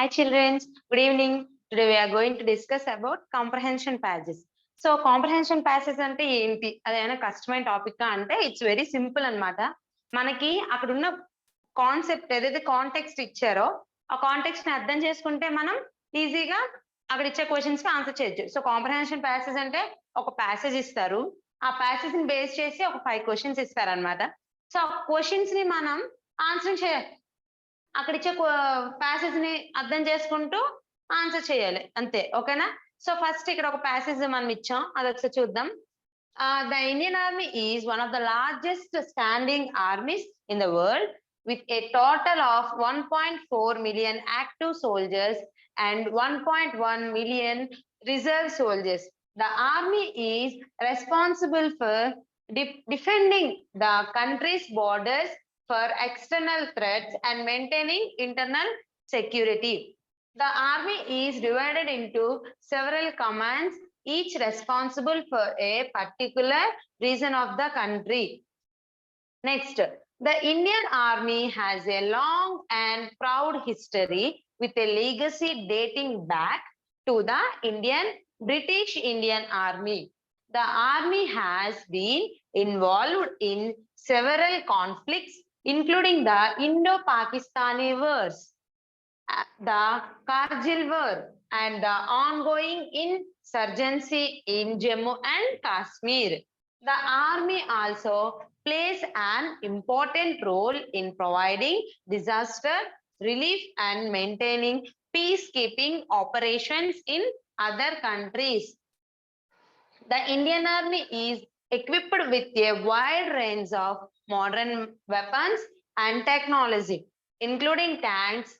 Hi children, good evening. Today we are going to discuss about comprehension passages. So comprehension passages అంటే ఏంటి? అదేమైనా కష్టమైన topic అంటే it's very simple అన్నమాట. మనకి అక్కడ ఉన్న కాన్సెప్ట్ ఏదైతే కాంటెక్స్ట్ ఇచ్చారో ఆ కాంటెక్స్ట్ ని అర్థం చేసుకుంటే మనం ఈజీగా అక్కడ ఇచ్చే క్వశ్చన్స్ కి ఆన్సర్ చేయొచ్చు. సో కాంప్రహెన్షన్ ప్యాసేజ్ అంటే ఒక ప్యాసేజ్ ఇస్తారు. ఆ ప్యాసేజ్ ని బేస్ చేసి ఒక 5 క్వశ్చన్స్ ఇస్తారన్నమాట. సో ఆ క్వశ్చన్స్ ని మనం ఆన్సర్ చేయాలి. అక్కడ ఇచ్చే ప్యాసేజ్ ని అర్థం చేసుకుంటూ ఆన్సర్ చేయాలి అంతే. ఓకేనా? సో ఫస్ట్ ఇక్కడ ఒక ప్యాసేజ్ మనం ఇచ్చాం, అది ఒకసారి చూద్దాం. The Indian Army is one of the largest standing armies in the world with a total of 1.4 million active soldiers and 1.1 million reserve soldiers. The army is responsible for defending the country's borders, for external threats and maintaining internal security. The army is divided into several commands, each responsible for a particular region of the country. Next, the Indian Army has a long and proud history with a legacy dating back to the British Indian Army. The army has been involved in several conflicts, including the Indo-Pakistani wars, the Kargil war, and the ongoing insurgency in Jammu and Kashmir. The army also plays an important role in providing disaster relief and maintaining peacekeeping operations in other countries. The Indian Army is equipped with a wide range of modern weapons and technology, including tanks,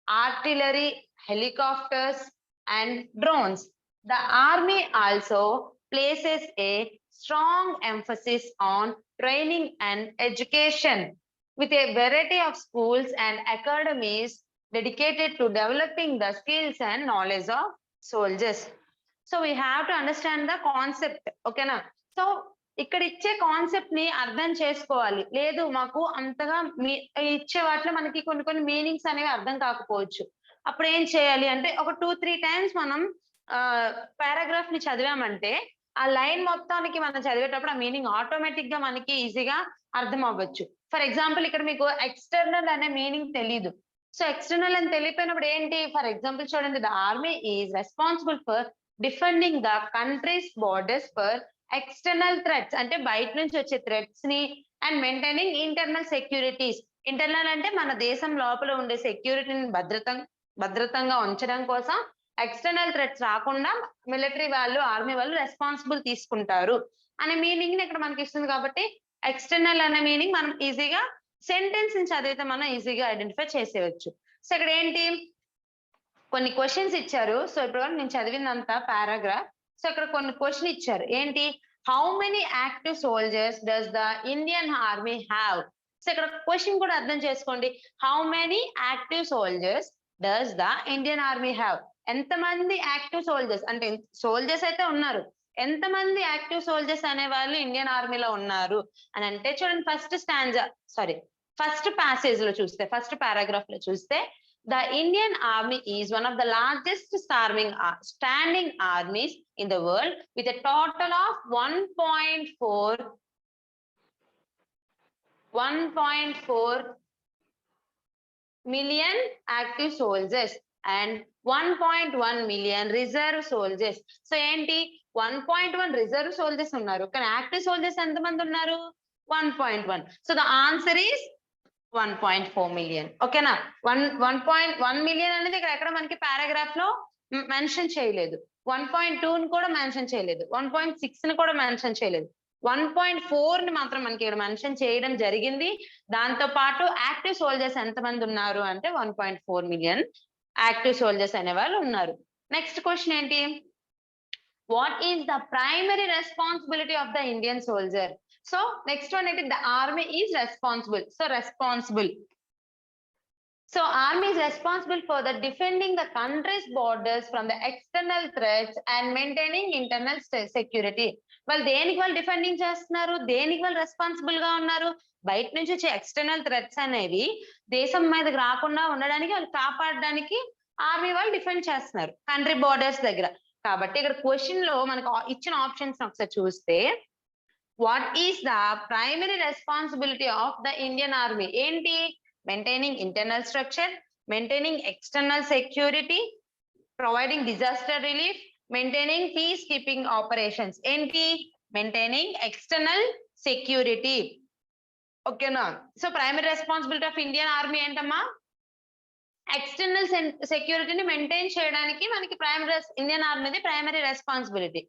artillery, helicopters, and drones. The army also places a strong emphasis on training and education, with a variety of schools and academies dedicated to developing the skills and knowledge of soldiers. So we have to understand the concept. Okay na? So ఇక్కడ ఇచ్చే concept ని అర్థం చేసుకోవాలి. లేదు మాకు అంతగా ఇచ్చే వాటిలో మనకి కొన్ని మీనింగ్స్ అనేవి అర్థం కాకపోవచ్చు. అప్పుడు ఏం చేయాలి అంటే ఒక 2-3 టైమ్స్ మనం పారాగ్రాఫ్ ని చదివామంటే ఆ లైన్ మొత్తానికి మనం చదివేటప్పుడు ఆ మీనింగ్ ఆటోమేటిక్ గా మనకి ఈజీగా అర్థం అవ్వచ్చు. ఫర్ ఎగ్జాంపుల్ ఇక్కడ మీకు ఎక్స్టర్నల్ అనే మీనింగ్ తెలీదు. సో ఎక్స్టర్నల్ అని తెలియపోయినప్పుడు ఏంటి? ఫర్ ఎగ్జాంపుల్ చూడండి, the army is responsible for defending the countries borders for external threats, అంటే బయట నుంచి వచ్చే థ్రెట్స్ ని, and maintaining internal securities. Internal అంటే మన దేశం లోపల ఉండే సెక్యూరిటీని భద్రతంగా ఉంచడం కోసం ఎక్స్టర్నల్ థ్రెట్స్ రాకుండా మిలిటరీ వాళ్ళు, ఆర్మీ వాళ్ళు రెస్పాన్సిబుల్ తీసుకుంటారు అనే మీనింగ్ ని ఇక్కడ మనకి ఇస్తుంది. కాబట్టి ఎక్స్టర్నల్ అనే మీనింగ్ మనం ఈజీగా సెంటెన్స్ ని చదివితే మనం ఈజీగా ఐడెంటిఫై చేసేయచ్చు. సో ఇక్కడ ఏంటి, కొన్ని క్వశ్చన్స్ ఇచ్చారు. సో ఇప్పుడు నేను చదివినంత పారాగ్రాఫ్. సో ఇక్కడ కొన్ని క్వశ్చన్ ఇచ్చారు. ఏంటి? How many active soldiers does the Indian army have? So ఇక్కడ క్వశ్చన్ కూడా అర్థం చేసుకోండి. How many active soldiers does the Indian army have? ఎంతమంది యాక్టివ్ సోల్జర్స్, అంటే సోల్జర్స్ అయితే ఉన్నారు, ఎంతమంది యాక్టివ్ సోల్జర్స్ అనే వాళ్ళు ఇండియన్ ఆర్మీలో ఉన్నారు అని అంటే చూడండి, ఫస్ట్ ప్యాసేజ్ లో చూస్తే, ఫస్ట్ పారాగ్రాఫ్ లో చూస్తే, the Indian Army is one of the largest standing armies in the world with a total of 1.4 million active soldiers and 1.1 million reserve soldiers. So ఏంటి? 1.1 reserve soldiers ఉన్నారు, కానీ active soldiers ఎంతమంది ఉన్నారు? 1.1. So the answer is 1.4 million. ఓకేనా? 1.1 million అనేది ఇక్కడ ఎక్కడ మనకి పారాగ్రాఫ్ లో మెన్షన్ చేయలేదు. 1.2 ని కూడా మెన్షన్ చేయలేదు, 1.6 ని కూడా మెన్షన్ చేయలేదు. 1.4 ని మాత్రం మనకి ఇక్కడ మెన్షన్ చేయడం జరిగింది. దాంతో పాటు యాక్టివ్ సోల్జర్స్ ఎంతమంది ఉన్నారు అంటే 1.4 మిలియన్ యాక్టివ్ సోల్జర్స్ అనే వాళ్ళు ఉన్నారు. నెక్స్ట్ క్వశ్చన్ ఏంటి? What is the primary responsibility of the Indian soldier? So next one is the army is responsible. So responsible. So army is responsible for the defending the country's borders from the external threats and maintaining internal security. వాళ్ళు దేనికి వాళ్ళు defending చేస్తున్నారు? దేనికి వాళ్ళు responsible గా ఉన్నారు? బయట నుంచి వచ్చే ఎక్స్టర్నల్ థ్రెట్స్ అనేవి దేశం మీదకి రాకుండా ఉండడానికి, వాళ్ళు కాపాడడానికి ఆర్మీ వాళ్ళు డిఫెండ్ చేస్తున్నారు కంట్రీ బోర్డర్స్ దగ్గర. కాబట్టి ఇక్కడ క్వశ్చన్ లో మనకు ఇచ్చిన ఆప్షన్స్ ఒకసారి చూస్తే, what is the primary responsibility of the Indian army? ఏంటి? Maintaining internal structure, maintaining external security, providing disaster relief, maintaining peace keeping operations. ఏంటి? Maintaining external security. ఓకేనా? So primary responsibility of Indian army ఏంటమ్మా? External సెక్యూరిటీని maintain చేయడానికి మనకి Indian ఆర్మీది primary responsibility.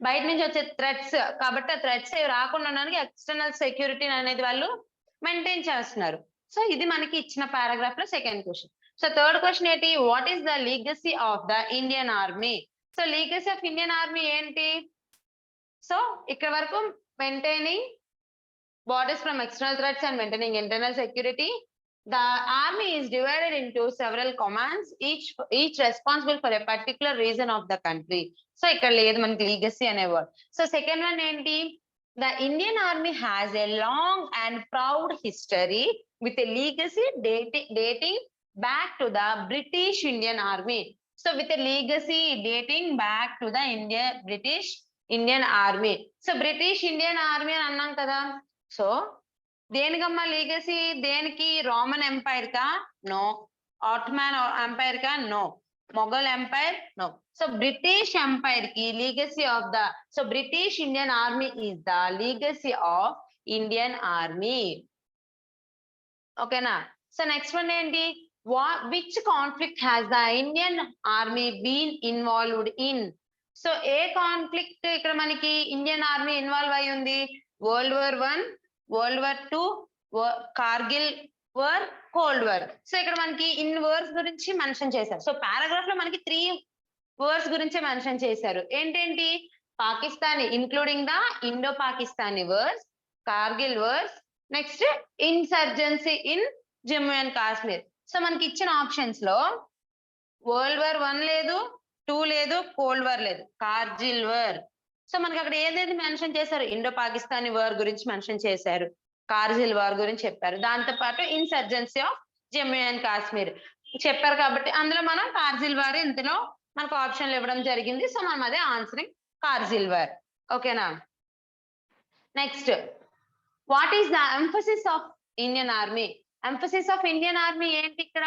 బయట నుంచి వచ్చే థ్రెట్స్, కాబట్టి ఆ థ్రెట్స్ రాకుండా ఉండడానికి ఎక్స్టర్నల్ సెక్యూరిటీ అనేది వాళ్ళు మెయింటైన్ చేస్తున్నారు. సో ఇది మనకి ఇచ్చిన పారాగ్రాఫ్ లో second question. So third question ఏంటి? What is the legacy of the Indian army? So legacy of Indian army ఏంటి? సో ఇక్కడ వరకు maintaining borders from external threats and maintaining internal security. The army is divided into several commands, each responsible for a particular region of the country. So ikkada ledhu manaki legacy ane word. So second one enti? The Indian army has a long and proud history with a legacy dating back to the British Indian Army. So with a legacy dating back to the British Indian Army. So British Indian Army అని అన్నాం కదా. So దేనికమ్మా legacy? దేనికి? Roman empire కా? No. Ottoman empire కా? No. Mughal empire? No. So British empire కి legacy of the, so British Indian army is the legacy of Indian army. ఓకేనా? So next one ఏంటి? Which conflict has the Indian army been involved in? So ఏ conflict ఇక్కడ మనకి Indian army involve అయి ఉంది? World War I, World War II, Kargil war, cold war. So ఇక్కడ మనకి in wars గురించి మెన్షన్ చేశారు. సో పారాగ్రాఫ్ లో మనకి 3 వర్స్ గురించి మెన్షన్ చేశారు. ఏంటేంటి? Pakistani, including the Indo Pakistani wars, Kargil wars, next insurgency in Jammu and Kashmir. So మనకి ఇచ్చిన ఆప్షన్స్ లో వరల్డ్ వార్ 1 లేదు, 2 లేదు, కోల్డ్ వార్ లేదు, కార్గిల్ వార్. సో మనకి అక్కడ ఏదేది మెన్షన్ చేశారు? ఇండో పాకిస్తానీ వార్ గురించి మెన్షన్ చేశారు, కార్గిల్ వార్ గురించి చెప్పారు, దాంతో పాటు insurgency of Jammu and Kashmir చెప్పారు. కాబట్టి అందులో మనం కార్గిల్ వార్ ఇందులో మనకు ఆప్షన్లు ఇవ్వడం జరిగింది. సో మనం అదే ఆన్సరింగ్ కార్గిల్ వార్. ఓకేనా? Next, what is the emphasis of Indian army? Emphasis of Indian army ఏంటి ఇక్కడ?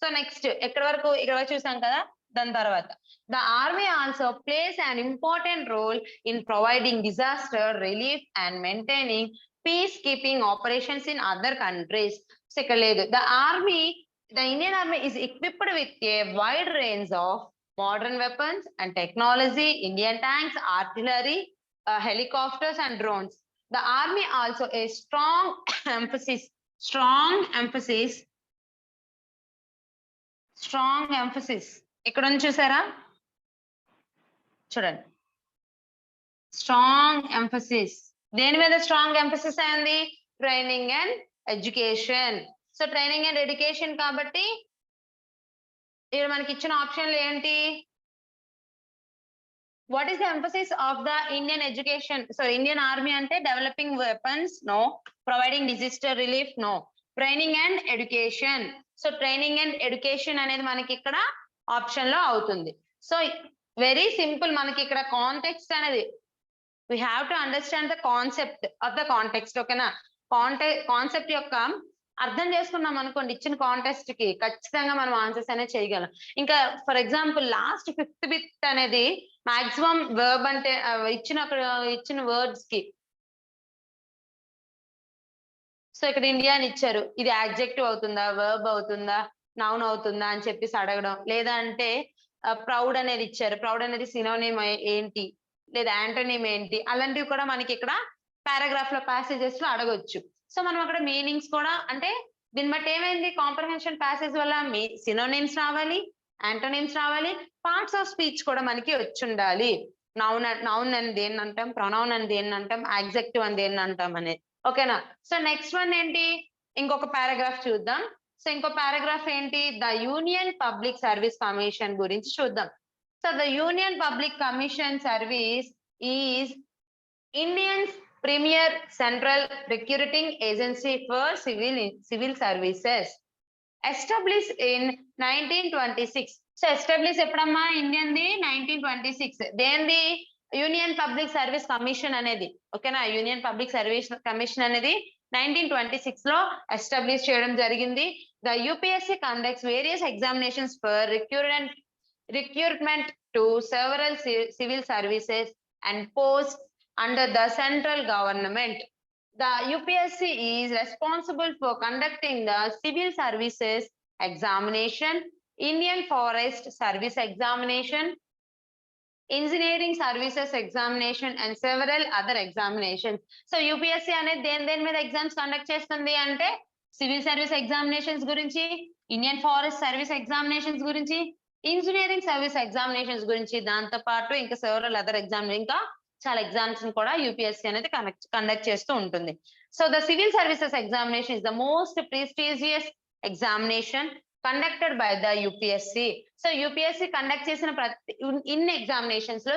సో నెక్స్ట్ ఇక్కడ వరకు చూసాం కదా. దాని తర్వాత, the army also plays an important role in providing disaster relief and maintaining peacekeeping operations in other countries. So ఇక్కడ లేదు. The Indian army is equipped with a wide range of modern weapons and technology, Indian tanks, artillery, helicopters and drones. The army also a strong emphasis ఇక్కడ నుంచి చూసారా? చూడండి, strong emphasis. దేని మీద strong emphasis అయింది? Training and education. So training and education కాబట్టి ఇక్కడ మనకి ఇచ్చిన ఆప్షన్లు ఏంటి? What is the emphasis of the Indian education? So Indian army అంటే developing weapons, no. Providing disaster relief, no. Training and education. So training and education అనేది మనకి ఇక్కడ ఆప్షన్ లో అవుతుంది. So very simple. మనకి ఇక్కడ కాంటెక్స్ట్ అనేది we have to understand the concept of the context. ఓకేనా? కాన్సెప్ట్ యొక్క అర్థం చేసుకున్నాం అనుకోండి, ఇచ్చిన కాంటెక్స్ట్ కి ఖచ్చితంగా మనం ఆన్సర్స్ అనేది చేయగలం. ఇంకా for example last 5th bit అనేది మాక్సిమం వర్బ్ అంటే ఇచ్చిన వర్డ్స్ కి, సో ఇక్కడ ఇండియా అని ఇచ్చారు, ఇది యాడ్జెక్టివ్ అవుతుందా, వర్బ్ అవుతుందా, నౌన్ అవుతుందా అని చెప్పేసి అడగడం. లేదా అంటే ప్రౌడ్ అనేది ఇచ్చారు, ప్రౌడ్ అనేది సినోనిమ్ ఏంటి, లేదా యాంటోనిమ్ ఏంటి, అలాంటివి కూడా మనకి ఇక్కడ పారాగ్రాఫ్ లో ప్యాసేజెస్ లో అడగొచ్చు. సో మనం అక్కడ మీనింగ్స్ కూడా, అంటే దీన్ని బట్టి ఏమైంది, కాంప్రహెన్షన్ ప్యాసేజ్ వల్ల సినోనిమ్స్ రావాలి, యాంటోనిమ్స్ రావాలి, పార్ట్స్ ఆఫ్ స్పీచ్ కూడా మనకి వచ్చి ఉండాలి. నౌన్ అని దేన్ని అంటాం, ప్రొనౌన్ అని దేన్ని అంటాం, యాడ్జెక్టివ్ అని దేన్ని అంటాం అనేది. ఓకేనా? సో నెక్స్ట్ వన్ ఏంటి? ఇంకొక పారాగ్రాఫ్ చూద్దాం. సో ఇంకో పారాగ్రాఫ్ ఏంటి? The union public service commission గురించి చూద్దాం. So the union public commission service is Indians premier central recruiting agency for civil services. established in 1926. So established ఎప్పుడమ్మా ఇండియన్ది 1926. దేనిది యూనియన్ పబ్లిక్ సర్వీస్ కమిషన్ అనేది. ఓకేనా, యూనియన్ పబ్లిక్ సర్వీస్ కమిషన్ అనేది 1926 లో establish చేయడం జరిగింది. The UPSC conducts various examinations for recruitment to several civil services and posts under the central government. The UPSC is responsible for conducting the civil services examination, Indian Forest Service examination, engineering services examination and several other examinations. So UPSC అనేది దేని మీద exams conduct చేస్తుంది అంటే civil service examinations గురించి, Indian forest service examinations గురించి, engineering service examinations గురించి, దాంతో పాటు ఇంకా సెవరల్ అదర్ ఎగ్జామ్, ఇంకా చాలా ఎగ్జామ్స్ కూడా యూపీఎస్సీ అనేది కండక్ట్ చేస్తూ ఉంటుంది. So the civil services examination is the most prestigious examination conducted by the UPSC. So UPSC conduct చేసిన ఇన్ ఎగ్జామినేషన్స్ లో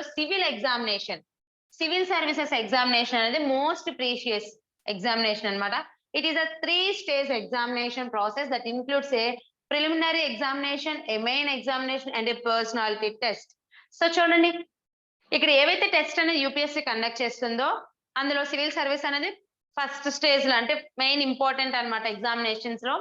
సివిల్ సర్వీసెస్ ఎగ్జామినేషన్ అనేది మోస్ట్ ప్రీషియస్ ఎగ్జామినేషన్ అన్నమాట. It is a 3-stage examination process that includes a preliminary examination, a main examination and a personality test. So చూడండి, ఇక్కడ ఏవైతే test అనేది UPSC conduct చేస్తుందో అందులో సివిల్ సర్వీస్ అనేది ఫస్ట్ స్టేజ్ లో అంటే మెయిన్ ఇంపార్టెంట్ అన్నమాట ఎగ్జామినేషన్స్ లో.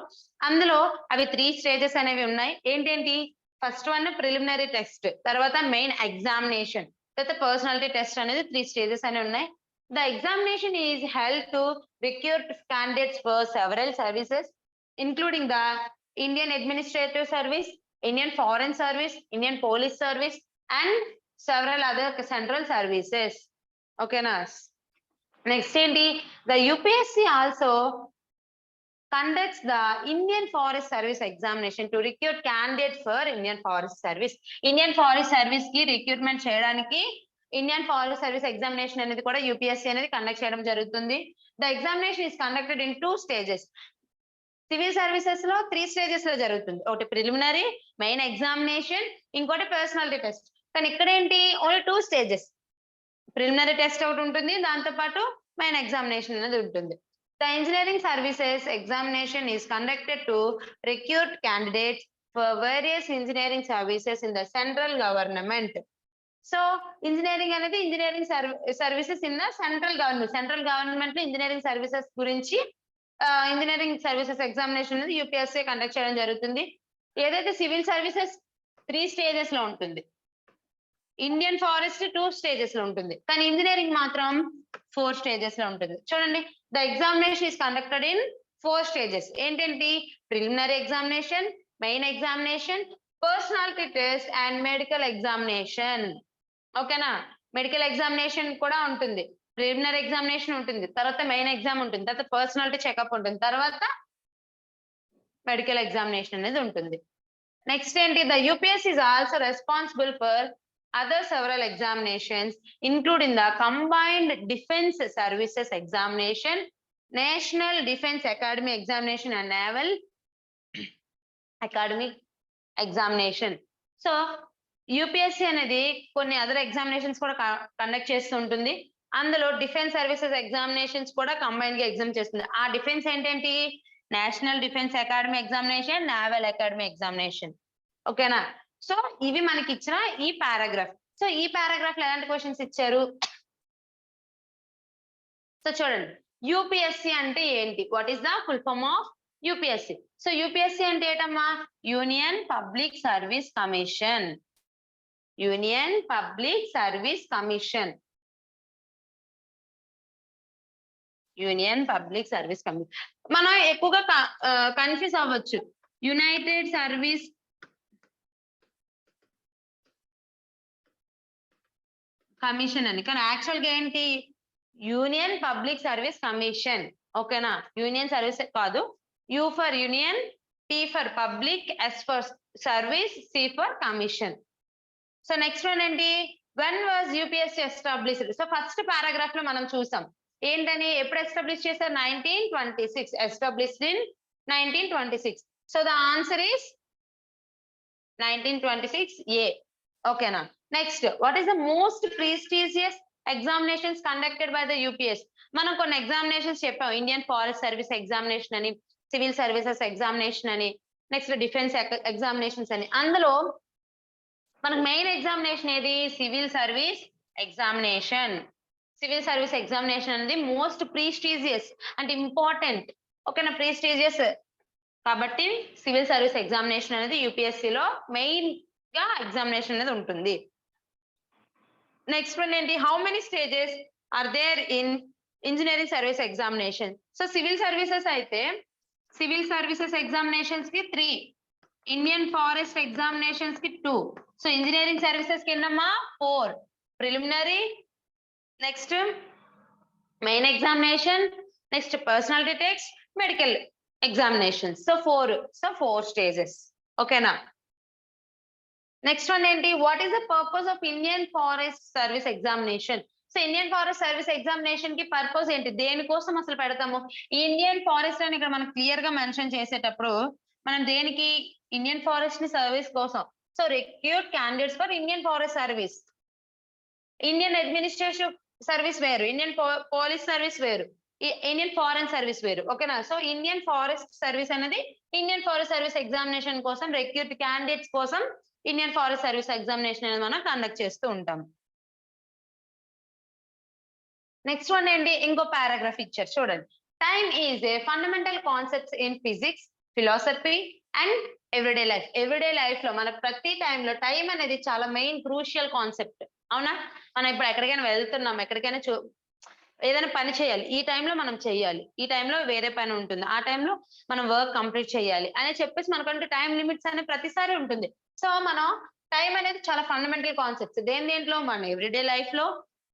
అందులో అవి 3 స్టేజెస్ అనేవి ఉన్నాయి. ఏంటేంటి? ఫస్ట్ వన్ ప్రిలిమినరీ టెస్ట్, తర్వాత మెయిన్ ఎగ్జామినేషన్, తర్వాత పర్సనాలిటీ టెస్ట్ అనేది 3 స్టేజెస్ అనేవి ఉన్నాయి. The examination is held to recruit candidates for several services, including the Indian Administrative Service, Indian Foreign Service, Indian Police Service, and several other central services. Okay, nice. Next, the UPSC also conducts the Indian Forest Service examination to recruit candidates for Indian Forest Service. Indian Forest Service ki recruitment cheyadaniki Indian forest service examination అనేది కూడా UPSC అనేది conduct చేయడం జరుగుతుంది. The examination is conducted in 2 stages. Civil services లో 3 stages లో జరుగుతుంది. ఒకటి preliminary, main examination, ఇంకోటి పర్సనాలిటీ టెస్ట్. కానీ ఇక్కడ ఏంటి, ఓన్లీ 2 స్టేజెస్. ప్రిలిమినరీ టెస్ట్ ఒకటి ఉంటుంది, దాంతో పాటు మెయిన్ ఎగ్జామినేషన్ అనేది ఉంటుంది. The engineering services examination is conducted to recruit candidates for various engineering services in the central government. So engineering అనేది engineering services in the central government లో engineering services గురించి engineering services examination అనేది UPSC conduct చేయడం జరుగుతుంది. ఏదైతే civil services 3 stages లో ఉంటుంది, Indian forest 2 stages లో ఉంటుంది, కానీ ఇంజనీరింగ్ మాత్రం 4 స్టేజెస్ లో ఉంటుంది. చూడండి, the examination is conducted in 4 stages. ఏంటంటే preliminary examination, main examination, personality test and medical examination. ఓకేనా, మెడికల్ ఎగ్జామినేషన్ కూడా ఉంటుంది, ప్రిలిమినరీ ఎగ్జామినేషన్ ఉంటుంది, తర్వాత మెయిన్ ఎగ్జామ్ ఉంటుంది, తర్వాత పర్సనాలిటీ చెకప్ ఉంటుంది, తర్వాత మెడికల్ ఎగ్జామినేషన్ అనేది ఉంటుంది. నెక్స్ట్ ఏంటి, the UPSC is also responsible for other several examinations including the combined defence services examination, national defence academy examination and naval academy examination. So UPSC అనేది కొన్ని other examinations కూడా conduct చేస్తూ ఉంటుంది. అందులో defence services examinations కూడా combine గా exam చేస్తుంది. ఆ డిఫెన్స్ ఏంటంటే national defence academy examination, naval academy examination. ఓకేనా, సో ఇవి మనకి ఇచ్చిన ఈ పారాగ్రాఫ్. సో ఈ పారాగ్రాఫ్ లో ఎలాంటి క్వశ్చన్స్ ఇచ్చారు? సో చూడండి, యూపీఎస్సీ అంటే ఏంటి? What is the full form of UPSC? So UPSC అంటే ఏంటమ్మా? Union public service commission. Union public service commission. Union public service commission. మనం ఎక్కువగా కన్ఫ్యూజ్ అవ్వచ్చు యునైటెడ్ సర్వీస్ కమిషన్ అని, కానీ యాక్చువల్ గా ఏంటి? Union public service commission. ఓకేనా, యూనియన్ సర్వీస్ కాదు. U for union, P for public, S for service, C for commission. So next one ఏంటి? When was UPSC established? So first paragraph లో మనం చూసాం ఏంటని, ఎప్పుడు ఎస్టాబ్లిష్ చేశారు? 1926. Established in 1926. So the answer is 1926A. ఓకేనా, next, what is the most prestigious examinations conducted by the UPS? మనం కొన్ని ఎగ్జామినేషన్స్ చెప్పాం, ఇండియన్ ఫారెస్ట్ సర్వీస్ ఎగ్జామినేషన్ అని, సివిల్ సర్వీసెస్ ఎగ్జామినేషన్ అని, నెక్స్ట్ డిఫెన్స్ ఎగ్జామినేషన్స్ అని. అందులో మనకు మెయిన్ ఎగ్జామినేషన్ ఏది? Civil service examination. Civil service examination అనేది మోస్ట్ ప్రీస్టీజియస్ అంటే ఇంపార్టెంట్. ఓకేనా, ప్రీస్టీజియస్ కాబట్టి సివిల్ సర్వీస్ ఎగ్జామినేషన్ అనేది యూపీఎస్సీలో మెయిన్ గా ఎగ్జామినేషన్ అనేది ఉంటుంది. నెక్స్ట్ వన్ ఏంటి? How many stages are there in engineering service examination? So civil services అయితే సివిల్ సర్వీసెస్ ఎగ్జామినేషన్స్ కి 3, ఇండియన్ ఫారెస్ట్ ఎగ్జామినేషన్స్ కి 2, సో ఇంజనీరింగ్ సర్వీసెస్ కి ఎన్నమ్మా? 4, preliminary, next main examination, next personality test, medical examinations. So 4 stages. ఓకేనా. Next one ఏంటి? What is the purpose of Indian forest service examination? So Indian forest service examination కి purpose ఏంటి? దేనికోసం అసలు పెడతాము? Indian forest అని ఇక్కడ మనం క్లియర్ గా మెన్షన్ చేసేటప్పుడు మనం దేనికి? ఇండియన్ ఫారెస్ట్ ని సర్వీస్ కోసం. So recruit candidates for Indian forest service. Indian administrative service వేరు, ఇండియన్ పోలీస్ సర్వీస్ వేరు, ఇండియన్ ఫారెన్ సర్వీస్ వేరు. ఓకేనా. సో ఇండియన్ ఫారెస్ట్ సర్వీస్ అనేది ఇండియన్ ఫారెస్ట్ సర్వీస్ ఎగ్జామినేషన్ కోసం, రిక్రూట్ క్యాండిడేట్స్ కోసం ఇండియన్ ఫారెస్ట్ సర్వీస్ ఎగ్జామినేషన్ అనేది మనం కండక్ట్ చేస్తూ ఉంటాం. నెక్స్ట్ వన్ ఏంటి? ఇంకో పారాగ్రాఫ్ ఇచ్చారు చూడండి. Time is a fundamental concepts in physics, philosophy and everyday life. Everyday life లో మన ప్రతి టైంలో టైం అనేది చాలా మెయిన్ క్రూషియల్ కాన్సెప్ట్. అవునా? మనం ఇప్పుడు ఎక్కడికైనా వెళ్తున్నాం, ఎక్కడికైనా ఏదైనా పని చేయాలి, ఈ టైంలో మనం చేయాలి, ఈ టైంలో వేరే పని ఉంటుంది, ఆ టైంలో మనం వర్క్ కంప్లీట్ చేయాలి అని చెప్పేసి మనకంటే టైం లిమిట్స్ అనేది ప్రతిసారి ఉంటుంది. సో మనం టైం అనేది చాలా ఫండమెంటల్ కాన్సెప్ట్స్. దేంట్లో? మన ఎవ్రీడే లైఫ్ లో,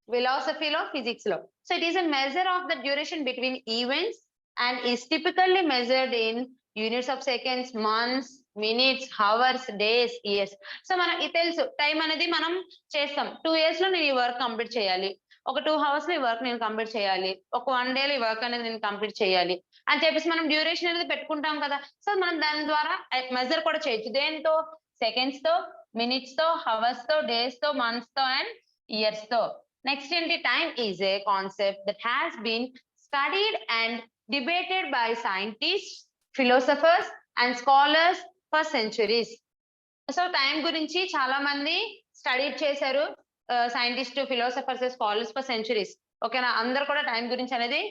ఫిలాసఫీలో, ఫిజిక్స్ లో. So it is a measure of the duration between events and is typically measured in units of seconds, months, minutes, hours, days, years. So మనం ఇది తెలుసు, టైం అనేది మనం చేస్తాం. 2 years లో నేను ఈ వర్క్ కంప్లీట్ చేయాలి, ఒక 2 hours లో ఈ వర్క్ నేను కంప్లీట్ చేయాలి, ఒక 1 day లో ఈ వర్క్ అనేది నేను కంప్లీట్ చేయాలి అని చెప్పేసి మనం డ్యూరేషన్ అనేది పెట్టుకుంటాం కదా. సో మనం దాని ద్వారా మెజర్ కూడా చేయొచ్చు. దేంతో? సెకండ్స్ తో, మినిట్స్ తో, హవర్స్ తో, డేస్ తో, మంత్స్ తో అండ్ ఇయర్స్ తో. నెక్స్ట్ ఏంటి? Time is a concept that has been studied and debated by scientist, philosophers and scholars for centuries. So time గురించి చాలా మంది స్టడీ చేశారు, scientist, philosophers, scholars for centuries. ఓకేనా. అందరు కూడా టైం గురించి అనేది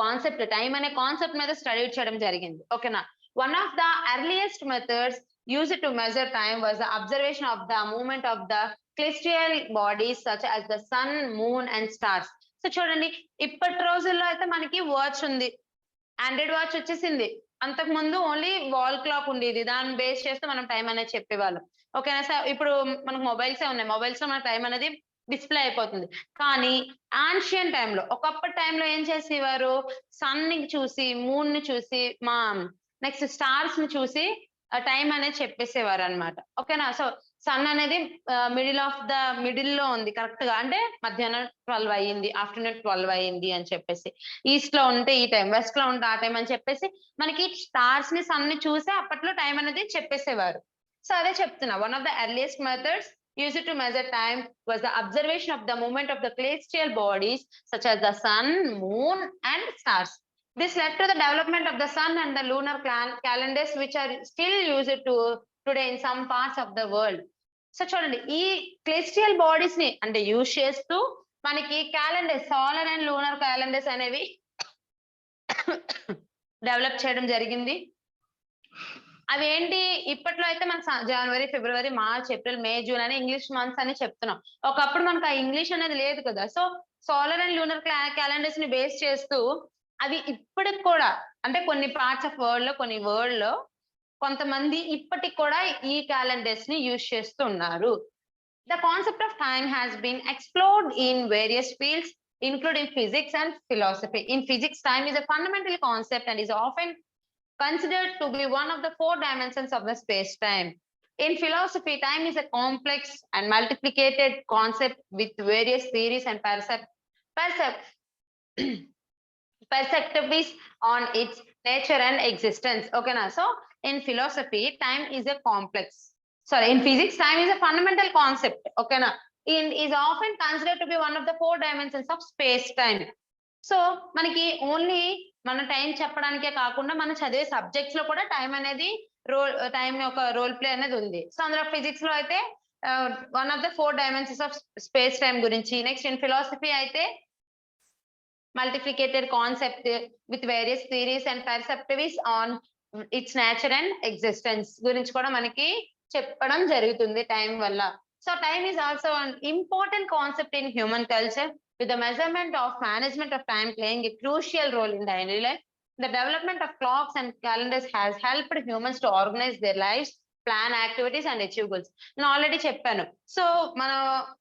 కాన్సెప్ట్, టైం అనే కాన్సెప్ట్ మీద స్టడీ చేయడం జరిగింది. ఓకేనా. One of the earliest methods used to measure time was the observation of the movement of the celestial bodies such as the sun, moon and stars. So చూడండి, ఇప్పటి రోజుల్లో అయితే మనకి వాచ్ ఉంది, ఆండ్రాయిడ్ వాచ్ వచ్చేసింది. అంతకు ముందు ఓన్లీ వాల్ క్లాక్ ఉండేది, దాన్ని బేస్ చేస్తే మనం టైం అనేది చెప్పేవాళ్ళం. ఓకేనా సార్. ఇప్పుడు మనకు మొబైల్స్ ఉన్నాయి, మొబైల్స్ లో మన టైం అనేది డిస్ప్లే అయిపోతుంది. కానీ ఆన్షియన్ టైంలో, ఒకప్పటి టైంలో ఏం చేసేవారు? సన్ ని చూసి, మూన్ ని చూసి, నెక్స్ట్ స్టార్స్ ని చూసి టైం అనేది చెప్పేసేవారు అనమాట. ఓకేనా. సో సన్ అనేది మిడిల్ లో ఉంది కరెక్ట్ గా, అంటే మధ్యాహ్నం 12 అయ్యింది, ఆఫ్టర్నూన్ 12 అయ్యింది అని చెప్పేసి. ఈస్ట్ లో ఉంటే ఈ టైం, వెస్ట్ లో ఉంటే ఆ టైం అని చెప్పేసి మనకి స్టార్స్ ని, సన్ ని చూసి అప్పట్లో టైం అనేది చెప్పేసేవారు. సో అదే చెప్తున్నా, one of the earliest methods used to measure time was the observation of the movement of the celestial bodies such as the sun, moon and stars. This led to the development of the sun and the lunar calendars which are still used to today in some parts of the world. So చూడండి, ఈ celestial bodies ని అంటే use చేస్తూ మనకి calendars, solar and lunar calendars అనేవి develop చేయడం జరిగింది. అవి ఏంటి? ఇప్పట్లో అయితే మనకు జనవరి, ఫిబ్రవరి, మార్చ్, ఏప్రిల్, మే, జూన్ అని ఇంగ్లీష్ మంత్స్ అని చెప్తున్నాం. ఒకప్పుడు మనకు ఆ ఇంగ్లీష్ అనేది లేదు కదా. So solar and lunar calendars ని బేస్ చేస్తూ అవి ఇప్పటికి కూడా, అంటే కొన్ని పార్ట్స్ ఆఫ్ వరల్డ్ లో, కొన్ని వరల్డ్ లో కొంతమంది ఇప్పటికి కూడా ఈ క్యాలెండర్స్ ని యూజ్ చేస్తూ ఉన్నారు. The concept of time has been explored in various fields including physics and philosophy. In physics, time is a fundamental concept and is often considered to be one of the 4 dimensions of the space-time. In philosophy, time is a complex and multiplicated concept with various theories and perspectives on its nature and existence. Okay, na? So in philosophy, time is a in physics, time is a fundamental concept. Okay, na? Is often considered to be one of the 4 dimensions of space-time. So మనకి only మన time చెప్పడానికే కాకుండా మనం చదివే subjects లో కూడా time అనేది time యొక్క రోల్ ప్లే అనేది ఉంది. సో అందులో ఫిజిక్స్ లో అయితే one of the 4 dimensions of space time గురించి, నెక్స్ట్ ఇన్ ఫిలాసఫీ అయితే multiplicated concept with various theories and perspectives on its nature and existence గురించి కూడా మనకి చెప్పడం జరుగుతుంది టైం వల్ల. So time is also an important concept in human culture with the measurement of management of time playing a crucial role in daily life. The development of clocks and calendars has helped humans to organize their lives, plan activities and achieve goals. నేను already చెప్పాను. So మనం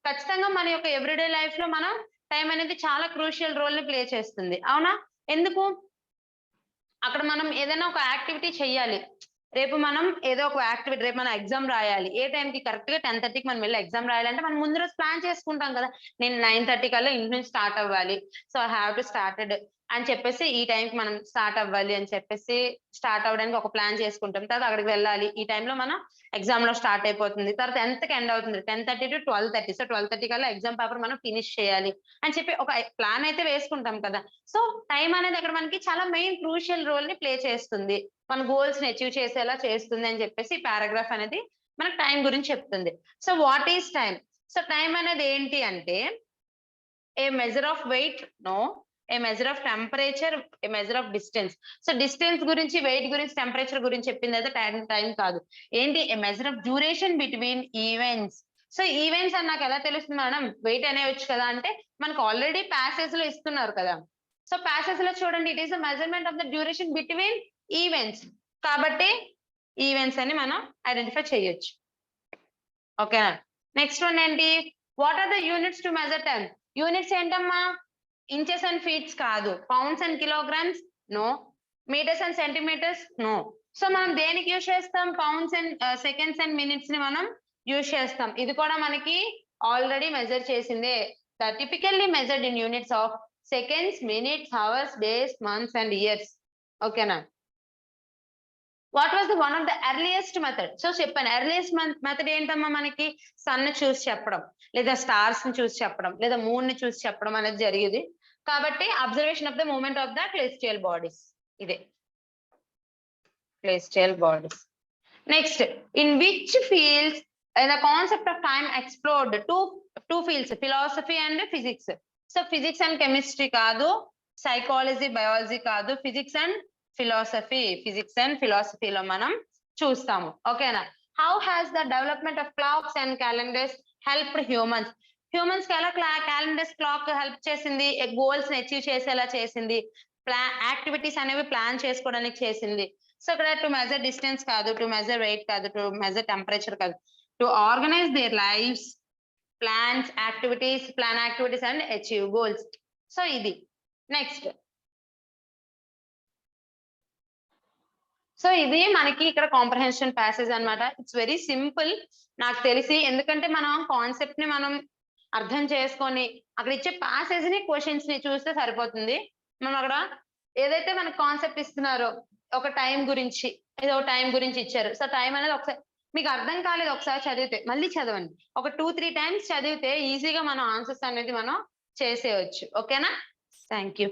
ఖచ్చితంగా మన యొక్క everyday life లో మనం time అనేది చాలా క్రూషియల్ రోల్ ని ప్లే చేస్తుంది. అవునా? ఎందుకు? అక్కడ మనం ఏదైనా ఒక యాక్టివిటీ చెయ్యాలి. రేపు మనం ఏదో ఒక యాక్టివిటీ, రేపు మనం ఎగ్జామ్ రాయాలి. ఏ టైంకి కరెక్ట్ గా 10:30కి మనం వెళ్ళి ఎగ్జామ్ రాయాలంటే మనం ముందు రోజు ప్లాన్ చేసుకుంటాం కదా. నేను 9:30 కల్లా ఇంటి నుంచి స్టార్ట్ అవ్వాలి. So I have to started అని చెప్పేసి ఈ టైంకి మనం స్టార్ట్ అవ్వాలి అని చెప్పేసి స్టార్ట్ అవ్వడానికి ఒక ప్లాన్ చేసుకుంటాం. తర్వాత అక్కడికి వెళ్ళాలి. ఈ టైంలో మనం ఎగ్జామ్ లో స్టార్ట్ అయిపోతుంది. తర్వాత ఎంతకి ఎండ్ అవుతుంది? 10:30 to 12:30. సో 12:30 కల్లా ఎగ్జామ్ పేపర్ మనం ఫినిష్ చేయాలి అని చెప్పి ఒక ప్లాన్ అయితే వేసుకుంటాం కదా. సో టైం అనేది అక్కడ మనకి చాలా మెయిన్ క్రూషియల్ రోల్ ని ప్లే చేస్తుంది. మన గోల్స్ ని అచీవ్ చేసేలా చేస్తుంది అని చెప్పేసి పారాగ్రాఫ్ అనేది మనకు టైం గురించి చెప్తుంది. So what is time? So time అనేది ఏంటి అంటే a measure of weight? No. A measure of temperature, a measure of distance. So distance గురించి, వెయిట్ గురించి, టెంపరేచర్ గురించి చెప్పింది అయితే టైం కాదు. ఏంటి? A measure of duration between events. So events అని నాకు ఎలా తెలుస్తుంది మేడం? వెయిట్ అనేవచ్చు కదా అంటే మనకు ఆల్రెడీ ప్యాసేజ్ లో ఇస్తున్నారు కదా. సో ప్యాసేజ్ లో చూడండి, it is the measurement of the duration between events. కాబట్టి ఈవెంట్స్ అని మనం ఐడెంటిఫై చేయొచ్చు. ఓకేనా? నెక్స్ట్ వన్ ఏంటి? What are the units to measure time? Units ఏంటమ్మా? ఇంచెస్ అండ్ ఫీట్స్ కాదు. Pounds and kilograms? No. Metres and centimetres? No. So మనం దేనికి యూజ్ చేస్తాం? Pounds and seconds and minutes ని మనం యూజ్ చేస్తాం. ఇది కూడా మనకి ఆల్రెడీ మెజర్ చేసిందే. The typically measured in units of seconds, minutes, hours, days, months and years. ఓకేనా? What was the one of the earliest method? So చెప్పాను, ఎర్లియస్ట్ మెథడ్ ఏంటమ్మా? మనకి సన్ చూసి చెప్పడం, లేదా స్టార్స్ ని చూసి చెప్పడం, లేదా మూన్ ని చూసి చెప్పడం అనేది జరిగేది. కాబట్టి observation of the movement of the celestial bodies. ఇదే celestial bodies. Next, in which fields the concept of time explored? Two fields, philosophy and physics. So physics and chemistry కాదు, సైకాలజీ, బయాలజీ కాదు, physics and ఫిలాసఫీలో మనం చూస్తాము. ఓకేనా? How has the development of clocks and calendars helped humans? Humans కి ఎలా calendars, clock help చేసింది? Goals ని అచీవ్ చేసేలా చేసింది, యాక్టివిటీస్ అనేవి ప్లాన్ చేసుకోవడానికి చేసింది. సో ఇక్కడ టు మెజర్ డిస్టెన్స్ కాదు, టు మెజర్ వెయిట్ కాదు, టు మెజర్ టెంపరేచర్ కాదు, to organise there lifes, plan activities and achieve goals. So ఇది నెక్స్ట్. సో ఇది మనకి ఇక్కడ కాంప్రహెన్షన్ ప్యాసేజ్ అన్నమాట. ఇట్స్ వెరీ సింపుల్ నాకు తెలిసి, ఎందుకంటే మనం కాన్సెప్ట్ ని మనం అర్థం చేసుకొని అక్కడ ఇచ్చే ప్యాసేజ్ ని, క్వశ్చన్స్ ని చూస్తే సరిపోతుంది. మనం అక్కడ ఏదైతే మనకు కాన్సెప్ట్ ఇస్తున్నారో, ఒక టైం గురించి, ఏదో టైం గురించి ఇచ్చారు. సో టైం అనేది ఒకసారి మీకు అర్థం కాలేదు, ఒకసారి చదివితే మళ్ళీ చదవండి. ఒక 2-3 టైమ్స్ చదివితే ఈజీగా మనం ఆన్సర్స్ అనేది మనం చేసేయచ్చు. ఓకేనా? Thank you.